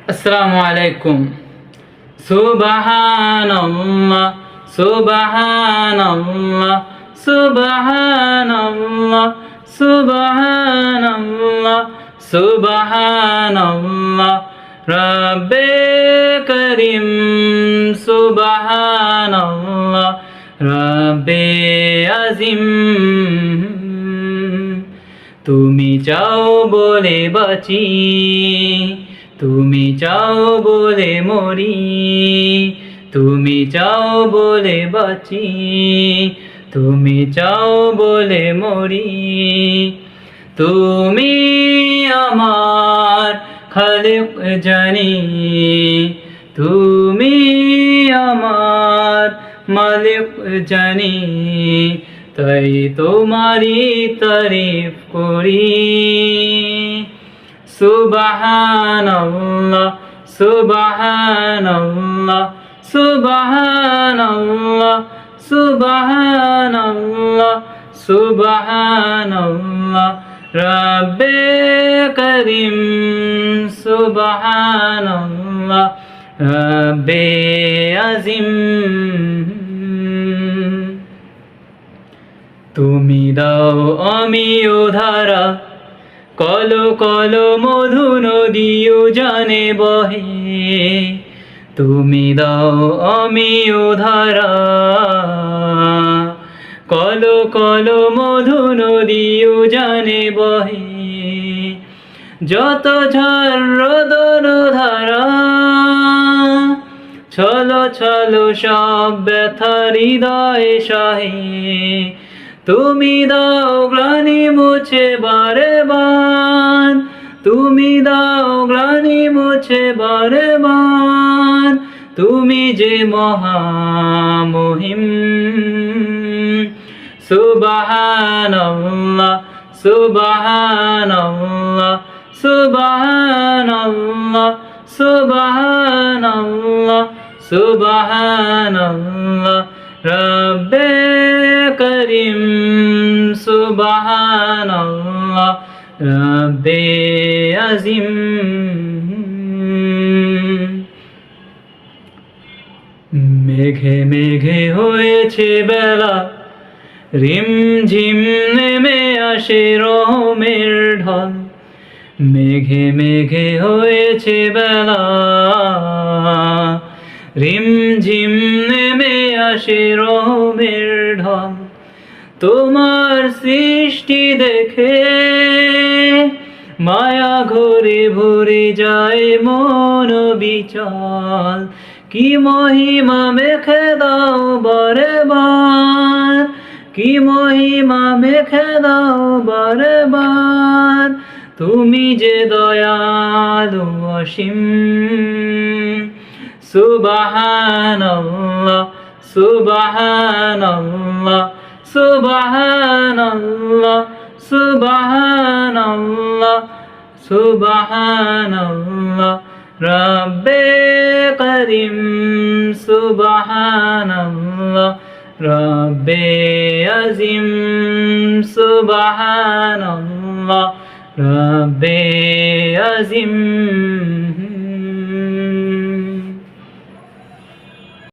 আসসালামু আলাইকুম। সুবহানাল্লাহ, সুবহানাল্লাহ, সুবহানাল্লাহ, সুবহানাল্লাহ, সুবহানাল্লাহ। রব্বে করিম সুবহানাল্লাহ, রব্বে আজিম। তুমি চাও বলে বাঁচি, তুমি চাও বলে মরি, তুমি চাও বলে বাঁচি, তুমি চাও বলে মরি। তুমি আমার খালিক জানি, তুমি আমার মালিক জানি, তাই তোমারি তারিফ করি। সুবহানাল্লাহ, সুবহানাল্লাহ, সুবহানাল্লাহ, সুবহানাল্লাহ, সুবহানাল্লাহ। রব্বে করিম সুবহানাল্লাহ, রব্বে আজিম। তুমি দাও আমিও ধারা, কল কল মধু নদীও জানে বহে। তুমি দাও আমিও ধারা, কল কল মধু নদীও জানে বহে। যত ঝড় ধারা, ছলো ছলো সব ব্যথা হৃদয়ে সহে। তুমি দাও গ্লানি মুছে বারে বার, তুমি দাও গ্লানি মুছে বারে বার। তুমি যে মহামহিম। সুবহানাল্লাহ, সুবহানাল্লাহ, সুবহানাল্লাহ, সুবহানাল্লাহ, সুবহানাল্লাহ। রব্বে করিম সুবহানাল্লাহ, রব্বে আজিম। মেঘে মেঘে হয়েছে বেলা, রিমঝিম নেমে আসে রহমের ঢল। মেঘে মেঘে হয়েছে বেলা, রিমঝিম নেমে আসে রহমের ঢল। তোমার সৃষ্টি দেখে মায়া ঘরে ভরে যায় মন বিচল। কি মহিমা মেখে দাও বারে বার, কি মহিমা মেখে দাও বারে বার। তুমি যে দয়ালু অসীম। সুবহানাল্লাহ, সুবহানাল্লাহ, সুবহানাল্লাহ, সুবহানাল্লাহ, সুবহানাল্লাহ। রব্বে করিম সুবহানাল্লাহ, রব্বে আজিম। সুবহানাল্লাহ, রব্বে আজিম।